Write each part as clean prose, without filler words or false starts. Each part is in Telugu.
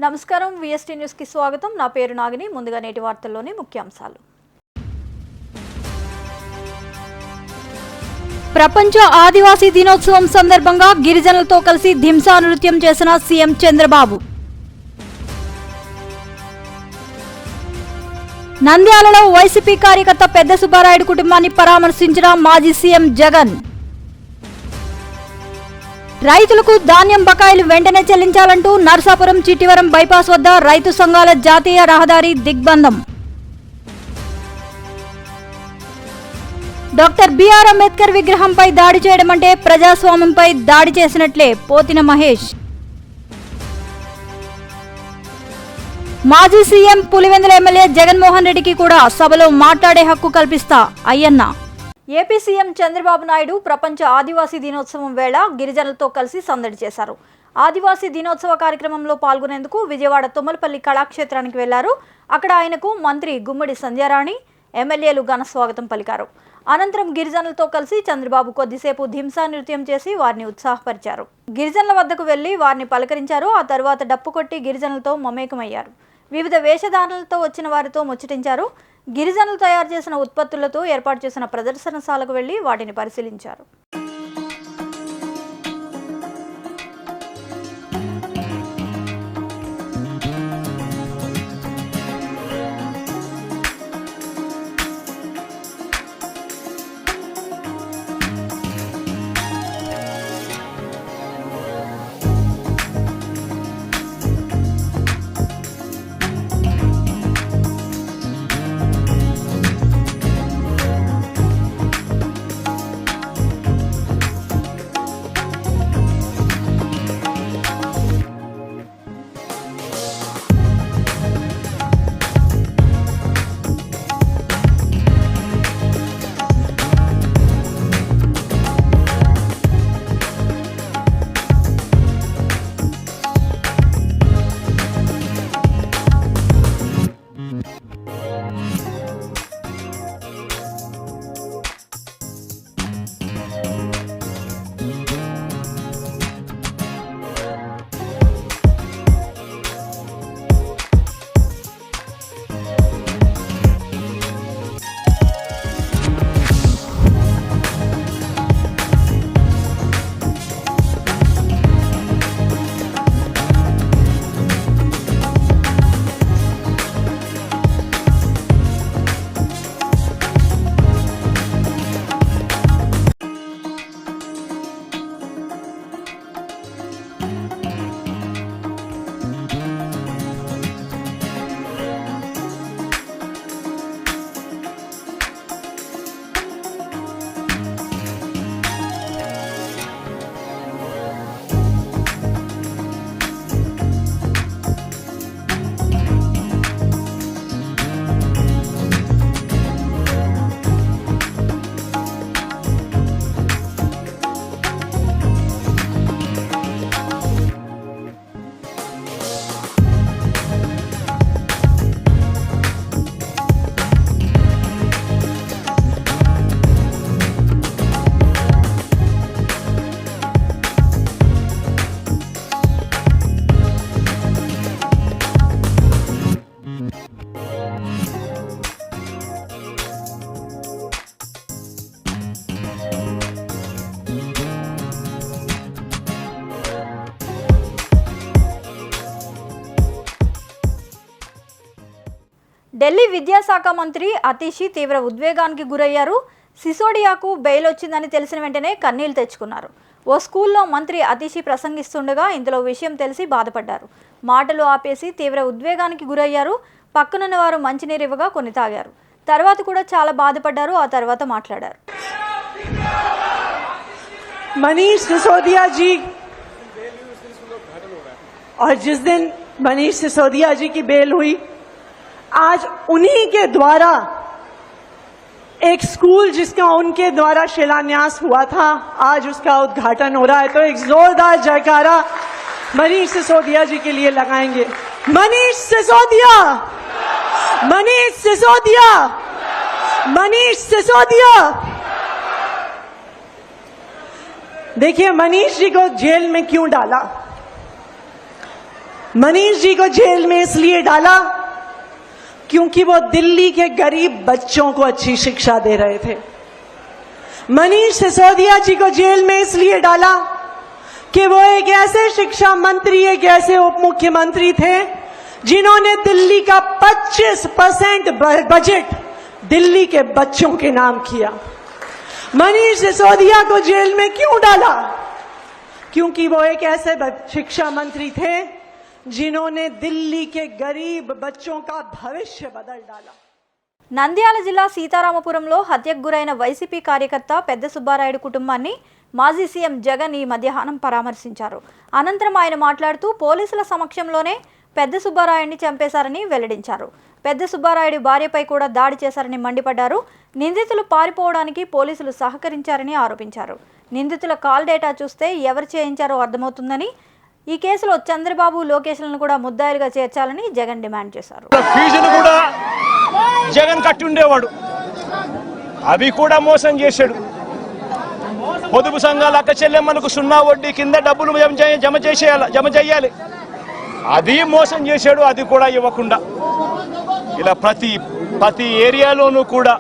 నమస్కారం విఎస్టీ న్యూస్ కి స్వాగతం। నా పేరు నాగిని। ముందుగా నేటి వార్తల్లోని ముఖ్యాంశాలు। ప్రపంచ ఆదివాసీ దినోత్సవం సందర్భంగా గిరిజనులతో కలిసి ధింసా నృత్యం చేసిన సీఎం చంద్రబాబు। నంద్యాలలో వైసీపీ కార్యకర్త పెద్ద సుబ్బారాయుడు కుటుంబాన్ని పరామర్శించిన మాజీ సీఎం జగన్। రైతులకు ధాన్యం బకాయిలు వెంటనే చెల్లించాలంటూ నర్సాపురం చిట్టివరం బైపాస్ వద్ద రైతు సంఘాల జాతీయ రహదారి దిగ్బంధం। డాక్టర్ బిఆర్ అంబేద్కర్ విగ్రహంపై దాడి చేయడం అంటే ప్రజాస్వామ్యంపై దాడి చేసినట్లే పోతిన మహేష్। మాజీ సీఎం పులివెందుల ఎమ్మెల్యే జగన్మోహన్ రెడ్డికి కూడా సభలో మాట్లాడే హక్కు కల్పిస్తా అయ్యన్న। ఏపీ సీఎం చంద్రబాబు నాయుడు ప్రపంచ ఆదివాసీ దినోత్సవం వేళ గిరిజనులతో కలిసి సందడి చేశారు। ఆదివాసీ దినోత్సవ కార్యక్రమంలో పాల్గొనేందుకు విజయవాడ తుమ్మలపల్లి కళాక్షేత్రానికి వెళ్లారు। అక్కడ ఆయనకు మంత్రి గుమ్మడి సంధ్యారాణి, ఎమ్మెల్యేలు ఘన స్వాగతం పలికారు। అనంతరం గిరిజనులతో కలిసి చంద్రబాబు కొద్దిసేపు ధింసా నృత్యం చేసి వారిని ఉత్సాహపరిచారు। గిరిజనుల వద్దకు వెళ్లి వారిని పలకరించారు। ఆ తర్వాత డప్పు కొట్టి గిరిజనులతో మమేకమయ్యారు। వివిధ వేషధారణలతో వచ్చిన వారితో ముచ్చటించారు। గిరిజనులు తయారు చేసిన ఉత్పత్తులతో ఏర్పాటు చేసిన ప్రదర్శనశాలకు వెళ్లి వాటిని పరిశీలించారు। ఢిల్లీ విద్యాశాఖ మంత్రి అతీషి తీవ్ర ఉద్వేగానికి గురయ్యారు। సిసోడియాకు బెయిల్ వచ్చిందని తెలిసిన వెంటనే కన్నీళ్లు తెచ్చుకున్నారు। ఓ స్కూల్లో మంత్రి అతీషి ప్రసంగిస్తుండగా ఇందులో విషయం తెలిసి బాధపడ్డారు। మాటలు ఆపేసి తీవ్ర ఉద్వేగానికి గురయ్యారు। పక్కనున్న వారు మంచినీరు ఇవ్వగా కొన్ని తాగారు। తర్వాత కూడా చాలా బాధపడ్డారు। ఆ తర్వాత మాట్లాడారు। मनीष सिसोदिया जी, और जिस दिन मनीष सिसोदिया जी की बेल हुई, आज उन्हीं के द्वारा एक स्कूल जिसका उनके द्वारा शिलान्यास हुआ था, आज उसका उद्घाटन हो रहा है। तो एक जोरदार जयकारा मनीष सिसोदिया जी के लिए लगाएंगे। मनीष सिसोदिया, मनीष सिसोदिया, मनीष सिसोदिया। देखिए, मनीष जी को जेल में क्यों डाला? मनीष जी को जेल में इसलिए डाला क्योंकि वो दिल्ली के गरीब बच्चों को अच्छी शिक्षा दे रहे थे। मनीष सिसोदिया जी को जेल में इसलिए डाला कि वो एक ऐसे शिक्षा मंत्री, एक ऐसे उप मुख्यमंत्री थे जिन्होंने दिल्ली का 25% बजट दिल्ली के बच्चों के नाम किया। मनीष सिसोदिया को जेल में क्यों डाला? क्योंकि वो एक ऐसे शिक्षा मंत्री थे जिन्होंने दिल्ली के गरीब बच्चों का भविष्य बदल डाला। నంద్యాల జిల్లా సీతారామపురంలో హత్యకు గురైన వైసీపీ కార్యకర్త పెద్ద సుబ్బారాయుడు కుటుంబాన్ని మాజీ సీఎం జగన్ ఈ మధ్యాహ్నం పరామర్శించారు. అనంతరం ఆయన మాట్లాడుతూ పోలీసుల సమక్షంలోనే పెద్ద సుబ్బారాయుడిని చంపేశారని వెల్లడించారు. పెద్ద సుబ్బారాయుడి భార్యపై కూడా దాడి చేశారని మండిపడ్డారు. నిందితులు పారిపోవడానికి పోలీసులు సహకరించారని ఆరోపించారు. నిందితుల కాల్ డేటా చూస్తే ఎవరు చేయించారో అర్థమవుతుందని, ఈ కేసులో చంద్రబాబు, లోకేష్లను కూడా ముద్దాయిలుగా చేర్చాలని జగన్ డిమాండ్ చేశారు. ఫీజులు కూడా జగన్ కట్టుండేవాడు, అవి కూడా మోసం చేశాడు. పొదుపు సంఘాల అక్క చెల్లెమ్మలకు 0 వడ్డీ కింద డబ్బులు జమ చేయాలి, అది మోసం చేశాడు. అది కూడా ఇవ్వకుండా ఇలా ప్రతి ఏరియాలోనూ కూడా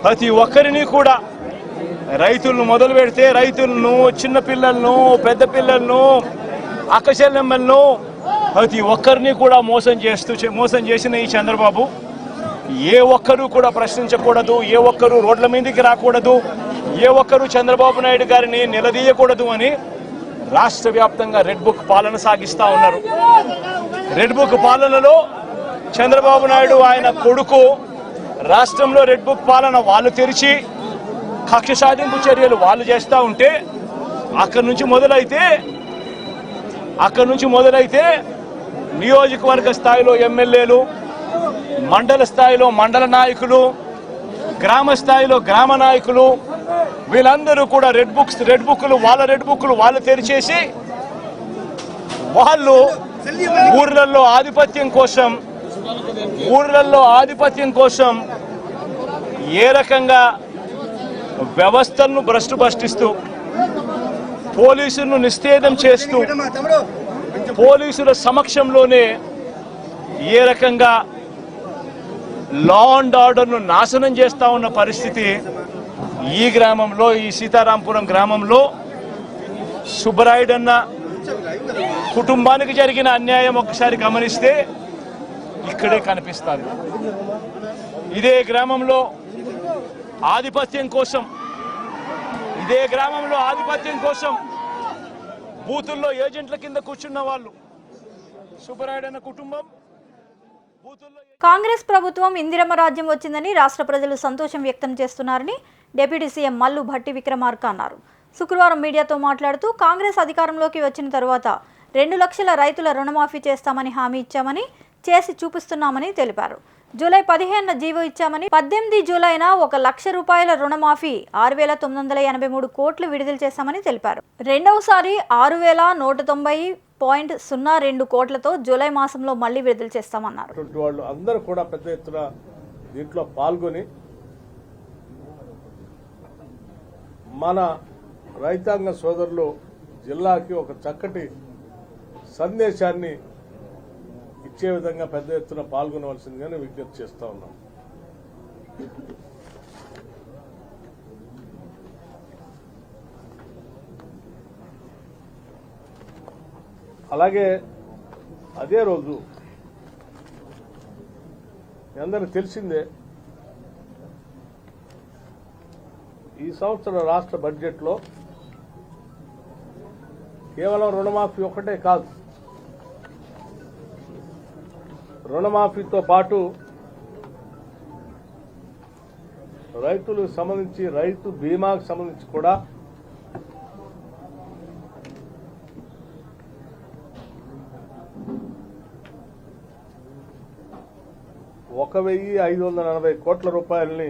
ప్రతి ఒక్కరిని కూడా రైతులను మొదలు పెడితే రైతులను, చిన్న పిల్లలను, పెద్ద పిల్లలను, అక్క చెల్లెమ్మలను ప్రతి ఒక్కరిని కూడా మోసం చేసిన ఈ చంద్రబాబు ఏ ఒక్కరూ కూడా ప్రశ్నించకూడదు, ఏ ఒక్కరూ రోడ్ల మీదకి రాకూడదు, ఏ ఒక్కరూ చంద్రబాబు నాయుడు గారిని నిలదీయకూడదు అని రాష్ట్ర వ్యాప్తంగా రెడ్ బుక్ పాలన సాగిస్తా ఉన్నారు. రెడ్ బుక్ పాలనలో చంద్రబాబు నాయుడు, ఆయన కొడుకు రాష్ట్రంలో రెడ్ బుక్ పాలన వాళ్ళు తెరిచి కక్ష సాధింపు చర్యలు వాళ్ళు చేస్తూ ఉంటే అక్కడి నుంచి మొదలైతే నియోజకవర్గ స్థాయిలో ఎమ్మెల్యేలు, మండల స్థాయిలో మండల నాయకులు, గ్రామ స్థాయిలో గ్రామ నాయకులు, వీళ్ళందరూ కూడా రెడ్ బుక్లు వాళ్ళు తెరిచేసి వాళ్ళు ఊర్లలో ఆధిపత్యం కోసం ఏ రకంగా వ్యవస్థలను భ్రష్టిస్తూ, పోలీసులను నిస్తేదం చేస్తూ, పోలీసుల సమక్షంలోనే ఏ రకంగా లా అండ్ ఆర్డర్ను నాశనం చేస్తా ఉన్న పరిస్థితి ఈ గ్రామంలో, ఈ సీతారాంపురం గ్రామంలో సుబ్బరాయుడన్న కుటుంబానికి జరిగిన అన్యాయం ఒక్కసారి గమనిస్తే ఇక్కడే కనిపిస్తుంది. ఇదే గ్రామంలో ఆధిపత్యం కోసం బూతుల్లో ఏజెంట్ల కింద కూర్చున్న వాళ్ళు సుబ్బరాయుడన్న కుటుంబం. కాంగ్రెస్ ప్రభుత్వం ఇందిరమ్మ రాజ్యం వచ్చిందని రాష్ట్ర ప్రజలు సంతోషం వ్యక్తం చేస్తున్నారని డిప్యూటీ సీఎం మల్లు భట్టి విక్రమార్క అన్నారు. శుక్రవారం మీడియాతో మాట్లాడుతూ కాంగ్రెస్ అధికారంలోకి వచ్చిన తర్వాత 2 లక్షల రైతుల రుణమాఫీ చేస్తామని హామీ ఇచ్చామని, చేసి చూపిస్తున్నామని తెలిపారు. జూలై 15న జీవో ఇచ్చామని, 18 జూలైన 1 లక్ష రూపాయల రుణమాఫీ 6,983 కోట్లు విడుదల చేశామని తెలిపారు. రెండవసారి 6,190.02 కోట్లతో జూలై మాసంలో మళ్లీ విడుదల చేస్తామన్నారు. వాళ్ళు అందరూ కూడా పెద్ద ఎత్తున దీంట్లో పాల్గొని మన రైతాంగ సోదరులు జిల్లాకి ఒక చక్కటి సందేశాన్ని ఇచ్చే విధంగా పెద్ద ఎత్తున పాల్గొనవలసిందిగానే విజ్ఞప్తి చేస్తా ఉన్నాం. అలాగే అదే రోజు మీ అందరికి తెలిసిందే, ఈ సంవత్సరం రాష్ట్ర బడ్జెట్లో కేవలం రుణమాఫీ ఒక్కటే కాదు, రుణమాఫీతో పాటు రైతులకు సంబంధించి రైతు బీమాకు సంబంధించి కూడా ₹1,540 కోట్ల రూపాయలని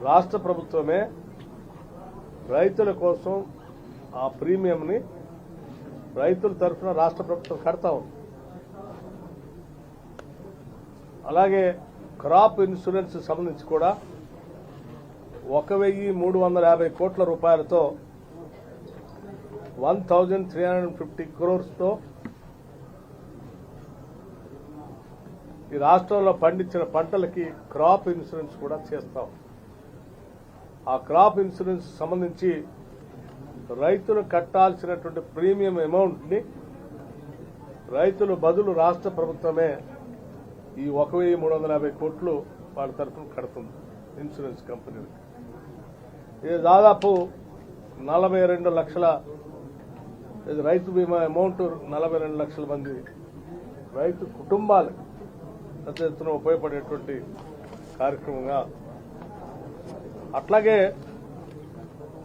రాష్ట్ర ప్రభుత్వమే రైతుల కోసం ఆ ప్రీమియంని రైతుల తరఫున రాష్ట్ర ప్రభుత్వం కడతా ఉంది. అలాగే క్రాప్ ఇన్సూరెన్స్ సంబంధించి కూడా 1,350 కోట్ల రూపాయలతో 1350 crores ఈ రాష్ట్రంలో పండించిన పంటలకి క్రాప్ ఇన్సూరెన్స్ కూడా చేస్తాం. ఆ క్రాప్ ఇన్సూరెన్స్ సంబంధించి రైతులు కట్టాల్సినటువంటి ప్రీమియం అమౌంట్ని రైతులు బదులు రాష్ట్ర ప్రభుత్వమే ఈ 1,350 కోట్లు వాళ్ళ తరఫున కడుతుంది ఇన్సూరెన్స్ కంపెనీలకు. ఇది దాదాపు 42 లక్షల రైతు బీమా అమౌంట్ 42 లక్షల మంది రైతు కుటుంబాలు పెద్ద ఎత్తున ఉపయోగపడేటువంటి కార్యక్రమంగా. అట్లాగే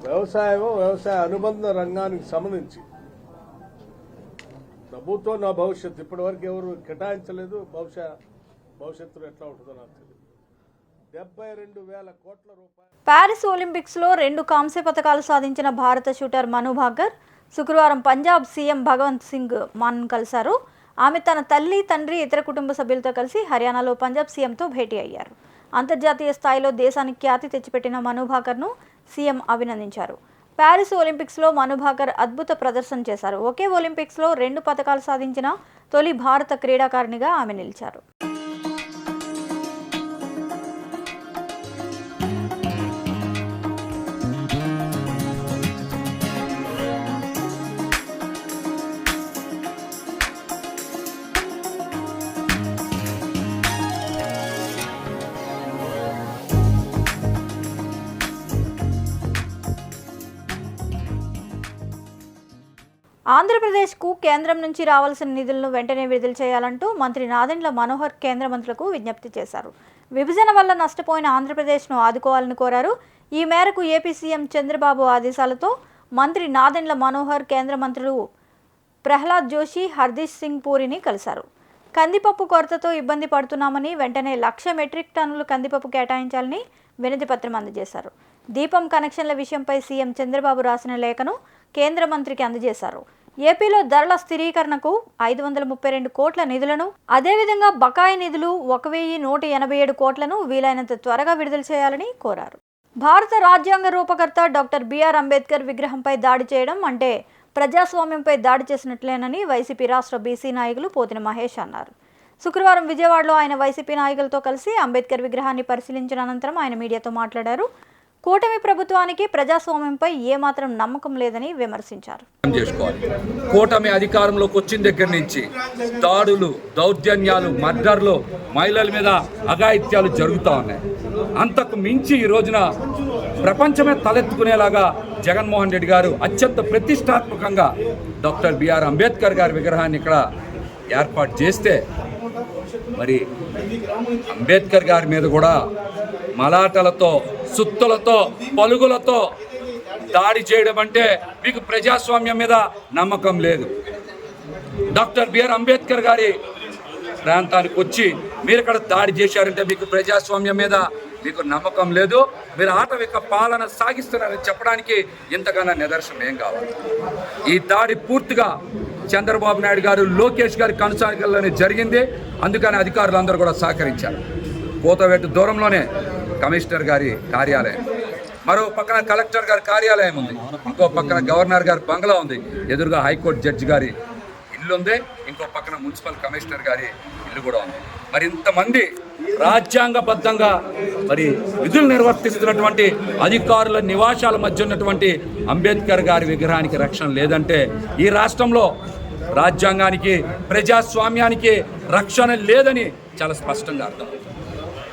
వ్యవసాయ అనుబంధ రంగానికి సంబంధించి ప్రభుత్వం నా భవిష్యత్తు ఇప్పటి వరకు ఎవరు కేటాయించలేదు. భవిష్యత్తులో ఎట్లా ఉంటుందో నాకు తెలియదు. 72,000 కోట్ల రూపాయలు. ప్యారిస్ ఒలింపిక్స్ లో 2 కాంస్య పతకాలు సాధించిన భారత షూటర్ మను భాకర్ శుక్రవారం పంజాబ్ సీఎం భగవంత్ సింగ్ మాన్ కలిశారు. ఆమె తన తల్లి, తండ్రి, ఇతర కుటుంబ సభ్యులతో కలిసి హర్యానాలో పంజాబ్ సీఎంతో భేటీ అయ్యారు. అంతర్జాతీయ స్థాయిలో దేశానికి ఖ్యాతి తెచ్చిపెట్టిన మను భాకర్ను సీఎం అభినందించారు. ప్యారిస్ ఒలింపిక్స్లో మను భాకర్ అద్భుత ప్రదర్శన చేశారు. ఒకే ఒలింపిక్స్లో 2 పతకాలు సాధించిన తొలి భారత క్రీడాకారిణిగా ఆమె నిలిచారు. ఆంధ్రప్రదేశ్కు కేంద్రం నుంచి రావాల్సిన నిధులను వెంటనే విడుదల చేయాలంటూ మంత్రి నాదెండ్ల మనోహర్ కేంద్ర మంత్రులకు విజ్ఞప్తి చేశారు. విభజన వల్ల నష్టపోయిన ఆంధ్రప్రదేశ్ను ఆదుకోవాలని కోరారు. ఈ మేరకు ఏపీ సీఎం చంద్రబాబు ఆదేశాలతో మంత్రి నాదెండ్ల మనోహర్ కేంద్ర మంత్రులు ప్రహ్లాద్ జోషి, హర్దీప్ సింగ్ పూరిని కలిశారు. కందిపప్పు కొరతతో ఇబ్బంది పడుతున్నామని, వెంటనే 1,00,000 మెట్రిక్ టన్నులు కందిపప్పు కేటాయించాలని వినతి పత్రం అందజేశారు. దీపం కనెక్షన్ల విషయంపై సీఎం చంద్రబాబు రాసిన లేఖను కేంద్ర మంత్రికి అందజేశారు. ఏపీలో ధరల స్థిరీకరణకు 532 కోట్ల నిధులను, అదేవిధంగా బకాయి నిధులు 1,187 కోట్లను వీలైనంత త్వరగా విడుదల చేయాలని కోరారు. భారత రాజ్యాంగ రూపకర్త డాక్టర్ బిఆర్ అంబేద్కర్ విగ్రహంపై దాడి చేయడం అంటే ప్రజాస్వామ్యంపై దాడి చేసినట్లేనని వైసీపీ రాష్ట్ర బీసీ నాయకులు పోతిన మహేష్ అన్నారు. శుక్రవారం విజయవాడలో ఆయన వైసీపీ నాయకులతో కలిసి అంబేద్కర్ విగ్రహాన్ని పరిశీలించిన అనంతరం ఆయన మీడియాతో మాట్లాడారు. కూటమి ప్రభుత్వానికి ప్రజాస్వామ్యంపై ఏమాత్రం నమ్మకం లేదని విమర్శించారు. కూటమి అధికారంలోకి వచ్చిన దగ్గర నుంచి దాడులు, దౌర్జన్యాలు, మర్డర్లు, మహిళల మీద అఘాయిత్యాలు జరుగుతూ ఉన్నాయి. అంతకు మించి ఈ రోజున ప్రపంచమే తలెత్తుకునేలాగా జగన్మోహన్ రెడ్డి గారు అత్యంత ప్రతిష్టాత్మకంగా డాక్టర్ బిఆర్ అంబేద్కర్ గారి విగ్రహాన్ని ఇక్కడ ఏర్పాటు చేస్తే, మరి అంబేద్కర్ గారి మీద కూడా మలాటలతో, సుత్తులతో, పలుగులతో దాడి చేయడం అంటే మీకు ప్రజాస్వామ్యం మీద నమ్మకం లేదు. డాక్టర్ బిఆర్ అంబేద్కర్ గారి ప్రాంతానికి వచ్చి మీరు ఇక్కడ దాడి చేశారంటే మీకు ప్రజాస్వామ్యం మీద మీకు నమ్మకం లేదు. మీరు ఆటవిక పాలన సాగిస్తున్నారని చెప్పడానికి ఇంతకన్నా నిదర్శనం ఏం కావాలి? ఈ దాడి పూర్తిగా చంద్రబాబు నాయుడు గారు, లోకేష్ గారి కొనసాగంలోనే జరిగింది. అందుకని అధికారులందరూ కూడా సహకరించారు. కోతవేటు దూరంలోనే కమిషనర్ గారి కార్యాలయం, మరో పక్కన కలెక్టర్ గారి కార్యాలయం ఉంది, ఇంకో పక్కన గవర్నర్ గారి బంగ్లా ఉంది, ఎదురుగా హైకోర్టు జడ్జి గారి ఇల్లు ఉంది, ఇంకో పక్కన మున్సిపల్ కమిషనర్ గారి ఇల్లు కూడా ఉంది. మరి ఇంతమంది రాజ్యాంగబద్ధంగా మరి విధులు నిర్వర్తిస్తున్నటువంటి అధికారుల నివాసాల మధ్య ఉన్నటువంటి అంబేద్కర్ గారి విగ్రహానికి రక్షణ లేదంటే ఈ రాష్ట్రంలో రాజ్యాంగానికి, ప్రజాస్వామ్యానికి రక్షణ లేదని చాలా స్పష్టంగా అర్థం.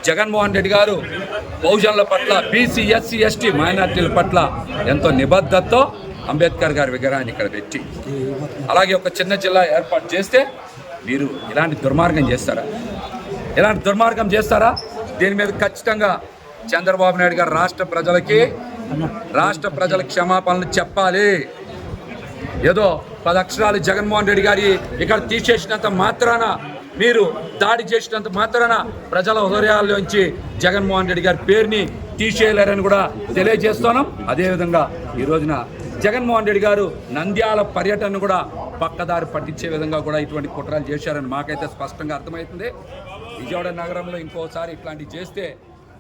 జగన్మోహన్ రెడ్డి గారు బహుజనుల పట్ల, బీసీ, ఎస్సీ, ఎస్టీ, మైనార్టీల పట్ల ఎంతో నిబద్ధతతో అంబేద్కర్ గారి విగ్రహాన్ని ఇక్కడ పెట్టి, అలాగే ఒక చిన్న జిల్లా ఏర్పాటు చేస్తే మీరు ఇలాంటి దుర్మార్గం చేస్తారా? ఇలాంటి దుర్మార్గం చేస్తారా? దీని మీద ఖచ్చితంగా చంద్రబాబు నాయుడు గారు రాష్ట్ర ప్రజల క్షమాపణలు చెప్పాలి. ఏదో 10 అక్షరాలు జగన్మోహన్ రెడ్డి గారి ఇక్కడ తీసేసినంత మాత్రాన, మీరు దాడి చేసినంత మాత్రాన ప్రజల హృదయాల్లోంచి జగన్మోహన్ రెడ్డి గారి పేరుని తీసేయలేరని కూడా తెలియజేస్తున్నాం. అదేవిధంగా ఈ రోజున జగన్మోహన్ రెడ్డి గారు నంద్యాల పర్యటనను కూడా పక్కదారి పట్టించే విధంగా కూడా ఇటువంటి కుట్రలు చేశారని మాకైతే స్పష్టంగా అర్థమవుతుంది. విజయవాడ నగరంలో ఇంకోసారి ఇట్లాంటివి చేస్తే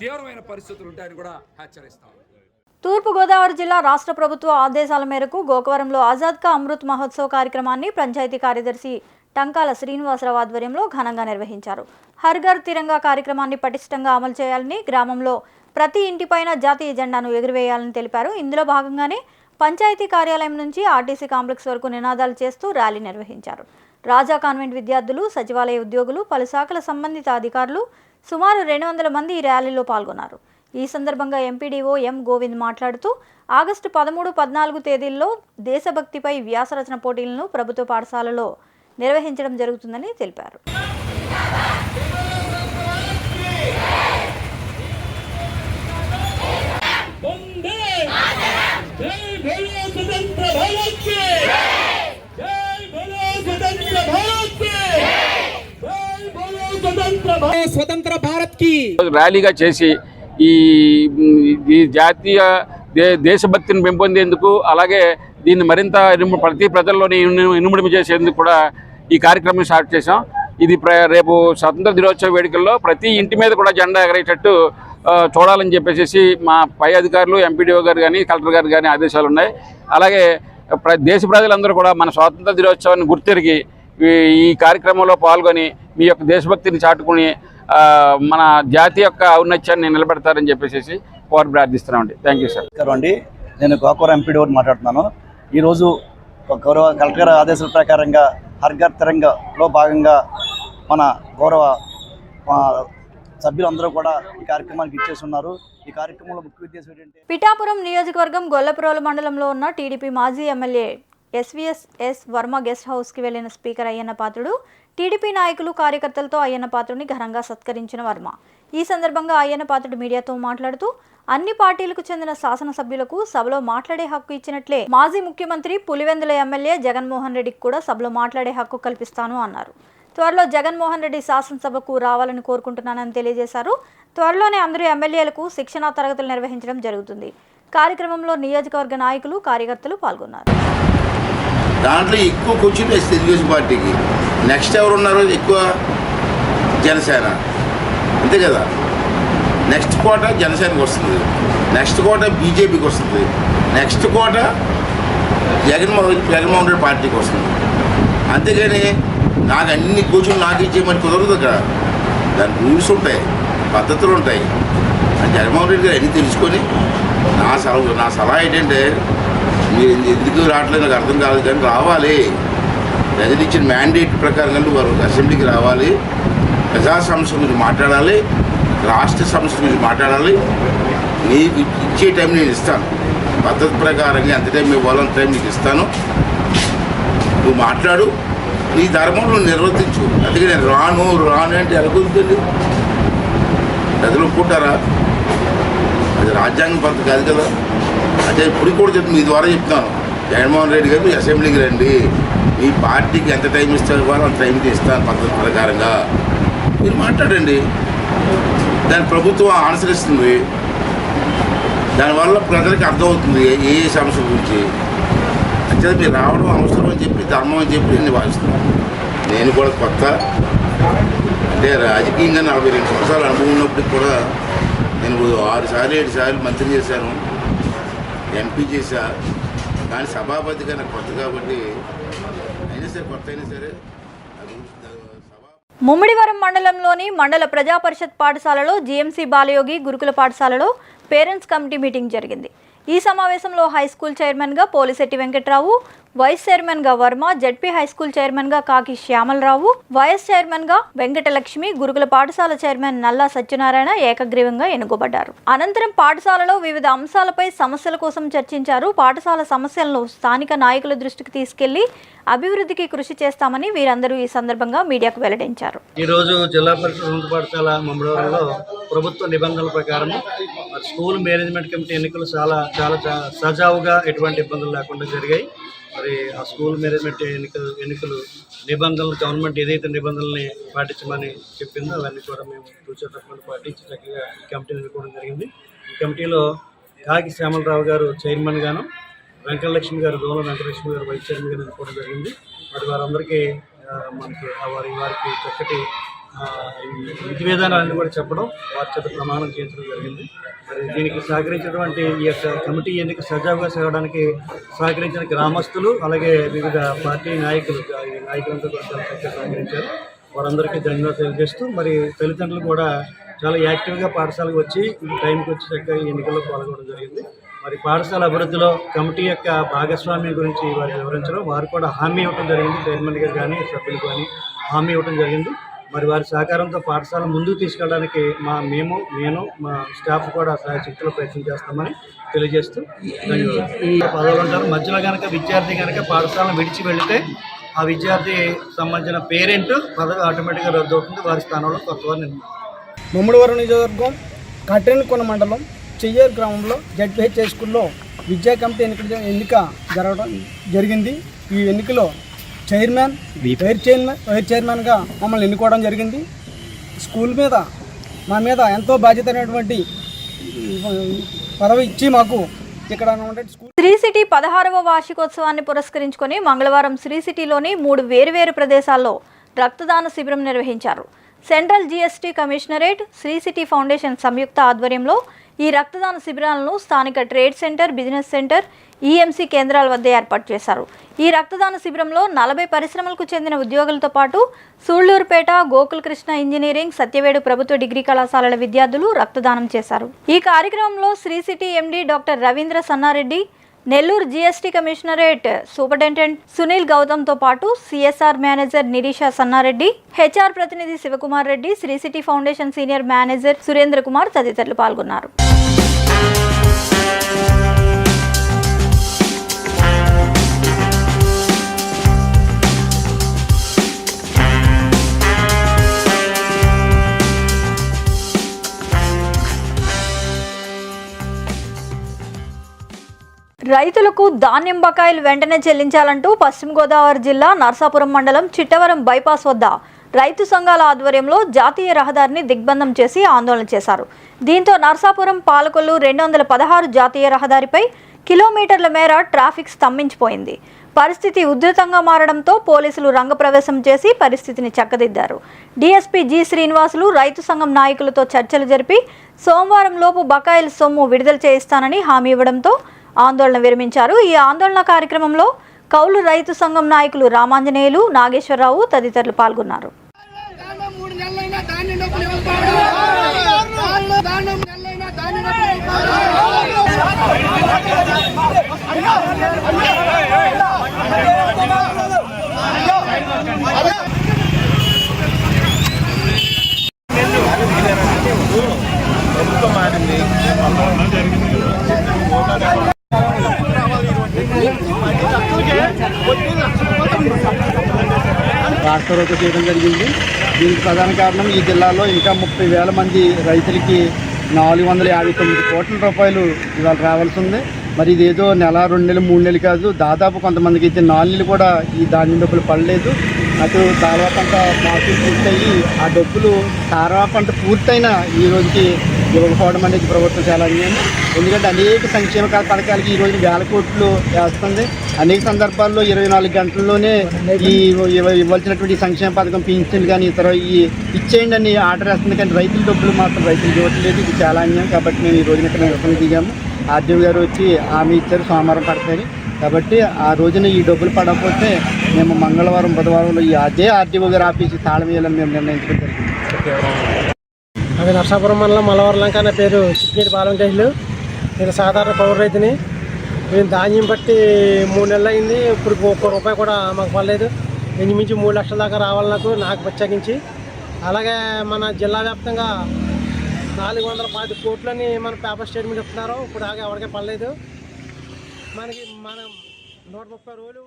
తీవ్రమైన పరిస్థితులు ఉంటాయని కూడా హెచ్చరిస్తాం. తూర్పుగోదావరి జిల్లా రాష్ట్ర ప్రభుత్వ ఆదేశాల మేరకు గోకవరంలో ఆజాద్ కా అమృత్ మహోత్సవ్ కార్యక్రమాన్ని పంచాయతీ కార్యదర్శి టంకాల శ్రీనివాసరావు ఆధ్వర్యంలో ఘనంగా నిర్వహించారు. హర్ ఘర్ తిరంగా కార్యక్రమాన్ని పటిష్టంగా అమలు చేయాలని, గ్రామంలో ప్రతి ఇంటిపైన జాతీయ జెండాను ఎగురవేయాలని తెలిపారు. ఇందులో భాగంగానే పంచాయతీ కార్యాలయం నుంచి ఆర్టీసీ కాంప్లెక్స్ వరకు నినాదాలు చేస్తూ ర్యాలీ నిర్వహించారు. రాజా కాన్వెంట్ విద్యార్థులు, సచివాలయ ఉద్యోగులు, పలు శాఖల సంబంధిత అధికారులు సుమారు 200 మంది ఈ ర్యాలీలో పాల్గొన్నారు. ఈ సందర్భంగా ఎంపీడీఓ ఎం గోవింద్ మాట్లాడుతూ ఆగస్టు 13, 14 తేదీల్లో దేశభక్తిపై వ్యాసరచన పోటీలను ప్రభుత్వ పాఠశాలలో నిర్వహించడం జరుగుతుందని తెలిపారు. స్వతంత్ర భారత్ కి ర్యాలీగా చేసి ఈ జాతీయ దేశభక్తిని పెంపొందేందుకు, అలాగే దీన్ని మరింత ప్రతి ప్రజల్లోని ఇనుముడిమి చేసేందుకు కూడా ఈ కార్యక్రమం స్టార్ట్ చేశాం. ఇది రేపు స్వతంత్ర దినోత్సవ వేడుకల్లో ప్రతి ఇంటి మీద కూడా జెండా ఎగరేటట్టు చూడాలని చెప్పేసి మా పై అధికారులు, ఎంపీడీఓ గారు కానీ, కలెక్టర్ గారు కానీ ఆదేశాలు ఉన్నాయి. అలాగే దేశ ప్రజలందరూ కూడా మన స్వాతంత్ర దినోత్సవాన్ని గుర్తెరిగి ఈ కార్యక్రమంలో పాల్గొని మీ యొక్క దేశభక్తిని చాటుకుని మన జాతి యొక్క ఔన్నత్యాన్ని నిలబెడతారని చెప్పేసి కోరి ప్రార్థిస్తున్నామండి. Thank you sir. అండి, నేను గోకవరం ఎంపీడీఓ మాట్లాడుతున్నాను. ఈరోజు గౌరవ కలెక్టర్ ఆదేశాల ప్రకారంగా హర్ ఘర్ తిరంగాలో భాగంగా మన గౌరవ సభ్యులందరూ కూడా ఈ కార్యక్రమానికి ఇచ్చేస్తున్నారు. ఈ కార్యక్రమంలో ముఖ్య ఉద్దేశం ఏంటంటే పిఠాపురం నియోజకవర్గం గొల్లపురోలు మండలంలో ఉన్న టీడీపీ మాజీ ఎమ్మెల్యే ఎస్వీఎస్ వర్మ గెస్ట్ హౌస్కి వెళ్లిన స్పీకర్ అయ్యన్న పాత్రుడు, టీడీపీ నాయకులు, కార్యకర్తలతో అయ్యన్న పాత్రుడిని ఘనంగా సత్కరించిన వర్మ ఈ సందర్భంగా అయ్యన్న పాత్రుడు మీడియాతో మాట్లాడుతూ అన్ని పార్టీలకు చెందిన శాసనసభ్యులకు సభలో మాట్లాడే హక్కు ఇచ్చినట్లే మాజీ ముఖ్యమంత్రి పులివెందుల ఎమ్మెల్యే జగన్మోహన్ రెడ్డికి కూడా సభలో మాట్లాడే హక్కు కల్పిస్తాను అన్నారు. త్వరలో జగన్మోహన్ రెడ్డి శాసనసభకు రావాలని కోరుకుంటున్నానని తెలియజేశారు. త్వరలోనే అందరూ ఎమ్మెల్యేలకు శిక్షణా తరగతులు నిర్వహించడం జరుగుతుంది. కార్యక్రమంలో నియోజకవర్గ నాయకులు, కార్యకర్తలు పాల్గొన్నారు. దాంట్లో ఎక్కువ కూర్చుని తెలుగుదేశం పార్టీకి, నెక్స్ట్ ఎవరు ఉన్నారో ఎక్కువ జనసేన, అంతే కదా. నెక్స్ట్ కోట జనసేనకి వస్తుంది, నెక్స్ట్ కోట బీజేపీకి వస్తుంది, నెక్స్ట్ కోట జగన్మోహన్ రెడ్డి పార్టీకి వస్తుంది. అంతేగాని నాకు అన్ని కూర్చుని నాకు ఇచ్చేయమని కుదరదు. అక్కడ దాని రూల్స్ ఉంటాయి, పద్ధతులు ఉంటాయి. జగన్మోహన్ రెడ్డి గారు అన్నీ తెలుసుకొని నా సలహా ఏంటంటే, మీరు ఎందుకు రావట్లేదు నాకు అర్థం కాదు, కానీ రావాలి. ప్రజలు ఇచ్చిన మ్యాండేట్ ప్రకారంగా వారు అసెంబ్లీకి రావాలి, ప్రజా సమస్యల గురించి మాట్లాడాలి, రాష్ట్ర సమస్యల గురించి మాట్లాడాలి. నీకు ఇచ్చే టైం నేను ఇస్తాను, పద్ధతి ప్రకారంగా ఎంత టైం ఇవ్వాలంత టైం నీకు ఇస్తాను. నువ్వు మాట్లాడు, నీ ధర్మం నువ్వు నిర్వర్తించు. అందుకే నేను రాను అంటే ఎలా కుదురుతుంది? ప్రజలు ఒప్పుకుంటారా? అది రాజ్యాంగం పద్ధతి కాదు కదా. అంటే ఇప్పుడు కూడా చెప్తాను, మీ ద్వారా చెప్తాను, జగన్మోహన్ రెడ్డి గారు అసెంబ్లీకి రండి, మీ పార్టీకి ఎంత టైం ఇస్తారు ఇవ్వాలో అంత టైంకి ఇస్తాను పద్ధతి ప్రకారంగా. మీరు మాట్లాడండి, దాని ప్రభుత్వం అనుసరిస్తుంది. దానివల్ల ప్రజలకు అర్థమవుతుంది ఏ సమస్య గురించి. అంటే మీరు రావడం అవసరం అని చెప్పి, ధర్మం అని చెప్పి నేను భావిస్తున్నాను. నేను కూడా కొత్త, అంటే రాజకీయంగా 42 సంవత్సరాలు అనుభవం ఉన్నప్పటికి కూడా నేను 6 సార్లు 7 సార్లు మంత్రి చేశాను, ఎంపీ చేశా. కానీ సభాపతిగా నాకు కొత్త కాబట్టి అయినా సరే, కొత్త అయినా సరే ముమ్మిడివరం మండలంలోని మండల ప్రజా పరిషత్ పాఠశాలలో జీఎంసీ బాలయోగి గురుకుల పాఠశాలలో పేరెంట్స్ కమిటీ మీటింగ్ జరిగింది. ఈ సమావేశంలో హైస్కూల్ చైర్మన్గా పోలిశెట్టి వెంకట్రావు, వైస్ చైర్మన్గా వర్మ, జడ్పీ హైస్కూల్ చైర్మన్గా కాకి శ్యామలరావు, వైస్ చైర్మన్గా వెంకటలక్ష్మి, గురుకుల పాఠశాల చైర్మన్ నల్లా సత్యనారాయణ ఏకగ్రీవంగా ఎన్నుకోబడ్డారు. అనంతరం పాఠశాలలో వివిధ అంశాలపై సమస్యల కోసం చర్చించారు. పాఠశాల సమస్యలను స్థానిక నాయకుల దృష్టికి తీసుకెళ్లి అభివృద్ధికి కృషి చేస్తామని వీరందరూ ఈ సందర్భంగా మీడియాకు వెల్లడించారు. ఈరోజు జిల్లా పరిషత్ ఉన్నత పాఠశాల ముమ్మిడివరంలో ప్రభుత్వ నిబంధనల ప్రకారం స్కూల్ మేనేజ్మెంట్ కమిటీ ఎన్నికలు చాలా సజావుగా ఎటువంటి ఇబ్బందులు లేకుండా జరిగాయి. మరి ఆ స్కూల్ మేనేజ్మెంట్ ఎన్నికలు నిబంధనలు, గవర్నమెంట్ ఏదైతే నిబంధనల్ని పాటించమని చెప్పిందో అవన్నీ కూడా మేము తప్పకుండా పాటించి చక్కగా ఈ కమిటీని ఎన్నుకోవడం జరిగింది. ఈ కమిటీలో కాకి శ్యామలరావు గారు చైర్మన్ గాను, వెంకటలక్ష్మి గారు, దోలం వెంకటలక్ష్మి గారు వైస్ చైర్మన్ గారు ఎన్నుకోవడం జరిగింది. మరి వారందరికీ వారికి చక్కటి ఈ విధి విధానాలను కూడా చెప్పడం, వారి చేత ప్రమాణం చేయించడం జరిగింది. మరి దీనికి సహకరించినటువంటి ఈ యొక్క కమిటీ ఎన్నిక సజావుగా సాగడానికి సహకరించిన గ్రామస్తులు, అలాగే వివిధ పార్టీ నాయకులంతా కూడా చాలా చక్కగా సహకరించారు. వారందరికీ ధన్యవాదాలు తెలియజేస్తూ, మరి తల్లిదండ్రులు కూడా చాలా యాక్టివ్గా పాఠశాలకు వచ్చి ఈ టైంకి వచ్చి చక్కగా ఈ ఎన్నికల్లో పాల్గొనడం జరిగింది. మరి పాఠశాల అభివృద్ధిలో కమిటీ యొక్క భాగస్వామ్యం గురించి వారికి వివరించడం, వారు కూడా హామీ ఇవ్వడం జరిగింది. చైర్మన్ గారు కానీ సభ్యులు కానీ హామీ ఇవ్వడం జరిగింది. మరి వారి సహకారంతో పాఠశాల ముందుకు తీసుకెళ్ళడానికి నేను మా స్టాఫ్ కూడా శక్తిలో ప్రయత్నం చేస్తామని తెలియజేస్తూ ధన్యవాదాలు. పదవులు ఉంటారు. మధ్యలో కనుక విద్యార్థి కనుక పాఠశాలను విడిచి వెళితే ఆ విద్యార్థి సంబంధించిన పేరెంట్ పదవి ఆటోమేటిక్గా రద్దు అవుతుంది. వారి స్థానంలో కొత్త వారిని ముమ్మడివరం నియోజకవర్గం కట్రేనికొండ మండలం చెయ్యేరు గ్రామంలో జడ్పీహెచ్ హై స్కూల్లో విద్యా కమిటీ ఎన్నిక జరగడం జరిగింది. ఈ ఎన్నికలో వైస్ చైర్మన్గా మమ్మల్ని ఎన్నుకోవడం జరిగింది. స్కూల్ మీద మా మీద ఎంతో బాధ్యత అయినటువంటి పదవి ఇచ్చి మాకు ఇక్కడ స్కూల్ శ్రీ సిటీ 16వ వార్షికోత్సవాన్ని పురస్కరించుకొని మంగళవారం శ్రీ సిటీలోని 3 వేర్వేరు ప్రదేశాల్లో రక్తదాన శిబిరం నిర్వహించారు. Central GST commissionerate, Sri city foundation సంయుక్త ఆధ్వర్యంలో ఈ రక్తదాన శిబిరాలను స్థానిక trade centre, business centre, EMC కేంద్రాల వద్ద ఏర్పాటు చేశారు. ఈ రక్తదాన శిబిరంలో 40 పరిశ్రమలకు చెందిన ఉద్యోగులతో పాటు సూళ్లూరుపేట, గోకులకృష్ణ ఇంజనీరింగ్, సత్యవేడు ప్రభుత్వ డిగ్రీ కళాశాలల విద్యార్థులు రక్తదానం చేశారు. ఈ కార్యక్రమంలో Sri city MD doctor Ravindra Sannareddy, Nellore GST commissionerate superintendent Sunil గౌతమ్తో పాటు CSR manager Nirisha Sannareddy, HR ప్రతినిధి Sivakumar Reddy, Sri city foundation senior manager Surendra Kumar తదితరులు పాల్గొన్నారు. రైతులకు ధాన్యం బకాయిలు వెంటనే చెల్లించాలంటూ పశ్చిమ గోదావరి జిల్లా నర్సాపురం మండలం చిట్టవరం బైపాస్ వద్ద రైతు సంఘాల ఆధ్వర్యంలో జాతీయ రహదారిని దిగ్బంధం చేసి ఆందోళన చేశారు. దీంతో నర్సాపురం పాలకొల్లు 216 జాతీయ రహదారిపై కిలోమీటర్ల మేర ట్రాఫిక్ స్తంభించిపోయింది. పరిస్థితి ఉధృతంగా మారడంతో పోలీసులు రంగప్రవేశం చేసి పరిస్థితిని చక్కదిద్దారు. డీఎస్పీ జి శ్రీనివాసులు రైతు సంఘం నాయకులతో చర్చలు జరిపి సోమవారం లోపు బకాయిల సొమ్ము విడుదల చేయిస్తానని హామీ ఇవ్వడంతో ఆందోళన విరమించారు. ఈ ఆందోళన కార్యక్రమంలో కౌలు రైతు సంఘం నాయకులు రామాంజనేయులు, నాగేశ్వరరావు తదితరులు పాల్గొన్నారు. రాష్ట్రరోక చేయడం జరిగింది. దీనికి ప్రధాన కారణం ఈ జిల్లాలో ఇంకా 30,000 మంది రైతులకి 459 కోట్ల రూపాయలు ఇవాళ రావాల్సి ఉంది. మరి ఇదేదో నెల, 2 నెలలు, 3 నెలలు కాదు, దాదాపు కొంతమందికి అయితే 4 నెలలు కూడా ఈ ధాన్యం డబ్బులు పడలేదు. అటు తారవా పంట మాఫీ పూర్తయ్యి ఆ డబ్బులు తారవా పంట పూర్తయినా ఈ రోజుకి ఇవ్వకపోవడం అనేది ప్రభుత్వం చాలా అన్యాయం. ఎందుకంటే అనేక సంక్షేమ పథకాలకి ఈ రోజు 1,000 కోట్లు వేస్తుంది. అనేక సందర్భాల్లో 24 గంటల్లోనే ఈ ఇవ్వాల్సినటువంటి సంక్షేమ పథకం పింఛన్లు కానీ ఇతర ఈ ఇచ్చేయండి అని ఆర్డర్ వేస్తుంది. కానీ రైతుల డబ్బులు మాత్రం రైతులకు ఇవ్వట్లేదు. ఇది చాలా అన్యాయం. కాబట్టి మేము ఈ రోజున ఇక్కడ నిరసన దిగాము. ఆర్డీఓ గారు వచ్చి హామీ ఇచ్చారు సోమవారం పడతాయని. కాబట్టి ఆ రోజున ఈ డబ్బులు పడకపోతే మేము మంగళవారం, బుధవారంలో అదే ఆర్డీఓ గారు ఆఫీసు తాళం వేయాలని మేము నిర్ణయించడం జరిగింది. అది నర్సాపురం మండలం మలవరలంక అనే పేరు చిట్నేటి బాలంటేజ్లు. నేను సాధారణ పౌర రైతుని. మేము ధాన్యం బట్టి 3 నెలలు అయింది. ఇప్పుడు ₹1 కూడా మాకు పడలేదు. ఇంచుమించు 3 లక్షల దాకా రావాలి నాకు ప్రత్యేకించి. అలాగే మన జిల్లా వ్యాప్తంగా 410 కోట్లని మన పేపర్ స్టేట్మెంట్ చెప్తున్నారు. ఇప్పుడు ఎవరికే పడలేదు. మనకి మనం 130 రోజులు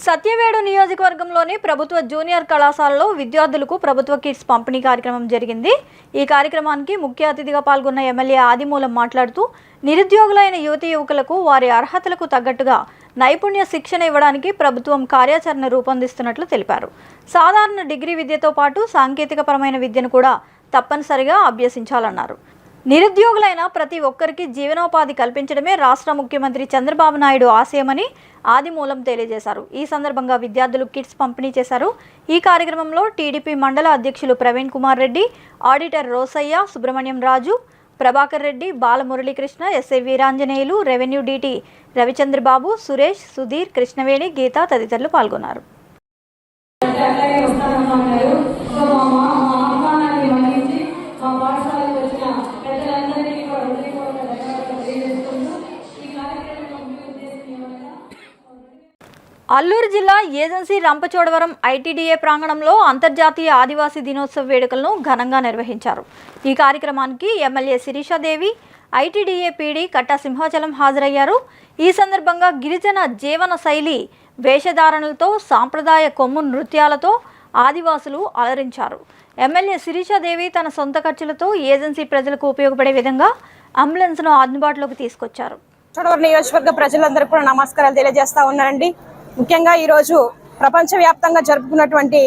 సత్యవేడు నియోజకవర్గంలోని ప్రభుత్వ జూనియర్ కళాశాలలో విద్యార్థులకు ప్రభుత్వ కిట్స్ పంపిణీ కార్యక్రమం జరిగింది. ఈ కార్యక్రమానికి ముఖ్య అతిథిగా పాల్గొన్న ఎమ్మెల్యే ఆదిమూలం మాట్లాడుతూ నిరుద్యోగులైన యువతీ యువకులకు వారి అర్హతలకు తగ్గట్టుగా నైపుణ్య శిక్షణ ఇవ్వడానికి ప్రభుత్వం కార్యాచరణ రూపొందిస్తున్నట్లు తెలిపారు. సాధారణ డిగ్రీ విద్యతో పాటు సాంకేతికపరమైన విద్యను కూడా తప్పనిసరిగా అభ్యసించాలన్నారు. నిరుద్యోగులైన ప్రతి ఒక్కరికి జీవనోపాధి కల్పించడమే రాష్ట్ర ముఖ్యమంత్రి చంద్రబాబు నాయుడు ఆశయమని ఆదిమూలం తెలియజేశారు. ఈ సందర్భంగా విద్యార్థులు కిట్స్ పంపిణీ చేశారు. ఈ కార్యక్రమంలో టీడీపీ మండల అధ్యక్షులు Praveen Kumar Reddy, auditor Rosaiah, Subrahmanyam Raju, Prabhakar Reddy, Balamuralikrishna, SI Veeranjaneyulu, revenue DT Ravichandrababu, Suresh, Sudheer, Krishnaveni, Geetha తదితరులు పాల్గొన్నారు. అల్లూరు జిల్లా ఏజెన్సీ రంపచోడవరం ఐటీడీఏ ప్రాంగణంలో అంతర్జాతీయ ఆదివాసీ దినోత్సవ వేడుకలను ఘనంగా నిర్వహించారు. ఈ కార్యక్రమానికి ఎమ్మెల్యే శిరీషాదేవి, ఐటీడీఏ పీడీ కట్టా సింహాచలం హాజరయ్యారు. ఈ సందర్భంగా గిరిజన జీవన శైలి వేషధారణలతో, సాంప్రదాయ కొమ్ము నృత్యాలతో ఆదివాసులు అలరించారు. ఎమ్మెల్యే శిరీషాదేవి తన సొంత ఖర్చులతో ఏజెన్సీ ప్రజలకు ఉపయోగపడే విధంగా అంబులెన్స్ను అందుబాటులోకి తీసుకొచ్చారు. చోడవరం నియోజకవర్గ ప్రజలందరూ కూడా నమస్కారాలు తెలియజేస్తా ఉన్నారండి. ముఖ్యంగా ఈరోజు ప్రపంచవ్యాప్తంగా జరుపుకున్నటువంటి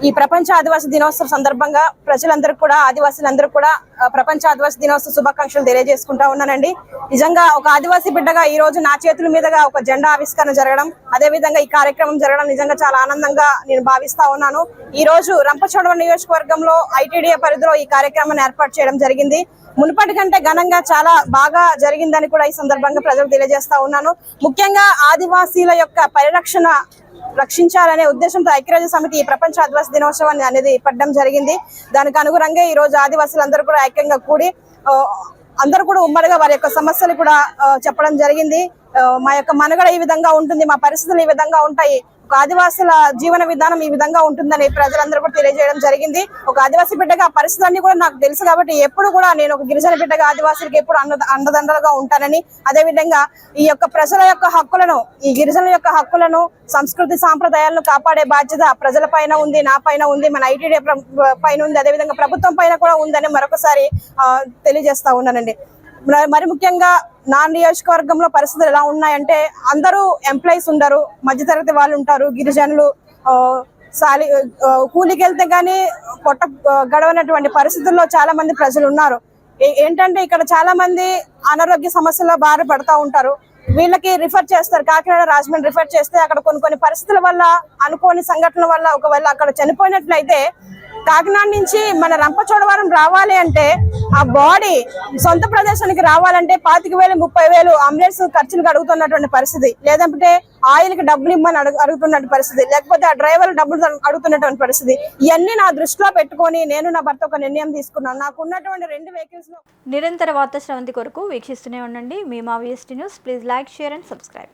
ఈ ప్రపంచ ఆదివాసీ దినోత్సవం సందర్భంగా ప్రజలందరూ కూడా, ఆదివాసీలందరూ కూడా ప్రపంచ ఆదివాసీ దినోత్సవ శుభాకాంక్షలు తెలియజేసుకుంటా ఉన్నానండి. నిజంగా ఒక ఆదివాసీ బిడ్డగా ఈ రోజు నా చేతుల మీదుగా ఒక జెండా ఆవిష్కరణ జరగడం, అదేవిధంగా ఈ కార్యక్రమం జరగడం నిజంగా చాలా ఆనందంగా నేను భావిస్తా ఉన్నాను. ఈ రోజు రంపచోడవరం నియోజకవర్గంలో ఐటీడీఏ పరిధిలో ఈ కార్యక్రమాన్ని ఏర్పాటు చేయడం జరిగింది. మునుపటి కంటే ఘనంగా చాలా బాగా జరిగిందని కూడా ఈ సందర్భంగా ప్రజలకు తెలియజేస్తా ఉన్నాను. ముఖ్యంగా ఆదివాసీల యొక్క పరిరక్షణ రక్షించాలనే ఉద్దేశంతో ఐక్యరాజ్య సమితి ఈ ప్రపంచ ఆదివాసీ దినోత్సవాన్ని అనేది పట్టడం జరిగింది. దానికి అనుగుణంగా ఈ రోజు ఆదివాసీలందరూ కూడా ఐక్యంగా కూడి అందరూ కూడా ఉమ్మడిగా వారి యొక్క సమస్యలు కూడా చెప్పడం జరిగింది. మా యొక్క మనుగడ ఈ విధంగా ఉంటుంది, మా పరిస్థితులు ఈ విధంగా ఉంటాయి, ఒక ఆదివాసుల జీవన విధానం ఈ విధంగా ఉంటుందని ప్రజలందరూ కూడా తెలియజేయడం జరిగింది. ఒక ఆదివాసీ బిడ్డగా ఆ పరిస్థితులన్నీ కూడా నాకు తెలుసు కాబట్టి ఎప్పుడు కూడా నేను ఒక గిరిజన బిడ్డగా ఆదివాసులకు ఎప్పుడు అండదండలుగా ఉంటానని, అదేవిధంగా ఈ యొక్క ప్రజల యొక్క హక్కులను, ఈ గిరిజనుల యొక్క హక్కులను, సంస్కృతి సాంప్రదాయాలను కాపాడే బాధ్యత ప్రజల పైన ఉంది, నా పైన ఉంది, మన ఐటీడీ పైన ఉంది, అదేవిధంగా ప్రభుత్వం పైన కూడా ఉందని మరొకసారి తెలియజేస్తా ఉన్నానండి. మరి ముఖ్యంగా నా నియోజకవర్గంలో పరిస్థితులు ఎలా ఉన్నాయంటే, అందరూ ఎంప్లాయీస్ ఉండరు, మధ్యతరగతి వాళ్ళు ఉంటారు, గిరిజనులు కూలికి వెళ్తే గానీ పొట్ట గడవనటువంటి పరిస్థితుల్లో చాలా మంది ప్రజలు ఉన్నారు. ఏంటంటే ఇక్కడ చాలా మంది అనారోగ్య సమస్యల బారి పడతా ఉంటారు. వీళ్ళకి రిఫర్ చేస్తారు, కాకినాడ, రాజమండ్రి రిఫర్ చేస్తే అక్కడ కొన్ని పరిస్థితుల వల్ల, అనుకోని సంఘటనల వల్ల ఒకవేళ అక్కడ చనిపోయినట్లయితే కాకినాడ నుంచి మన రంపచోడవరం రావాలి అంటే, ఆ బాడీ సొంత ప్రదేశానికి రావాలంటే 25,000, 30,000 అంబులెన్స్ ఖర్చులకు అడుగుతున్నటువంటి పరిస్థితి, లేదంటే ఆయిల్కి డబ్బులు ఇమ్మని అడుగుతున్నటువంటి పరిస్థితి, లేకపోతే ఆ డ్రైవర్ డబ్బులు అడుగుతున్నటువంటి పరిస్థితి. ఇవన్నీ నా దృష్టిలో పెట్టుకొని నేను నా భర్త ఒక నిర్ణయం తీసుకున్నాను. నాకు ఉన్నటువంటి 2 వెహికల్స్ లో నిరంతర వార్తా శ్రవంతి కొరకు వీక్షిస్తూనే ఉండండి. మీ మా VST news. Please like, share and subscribe.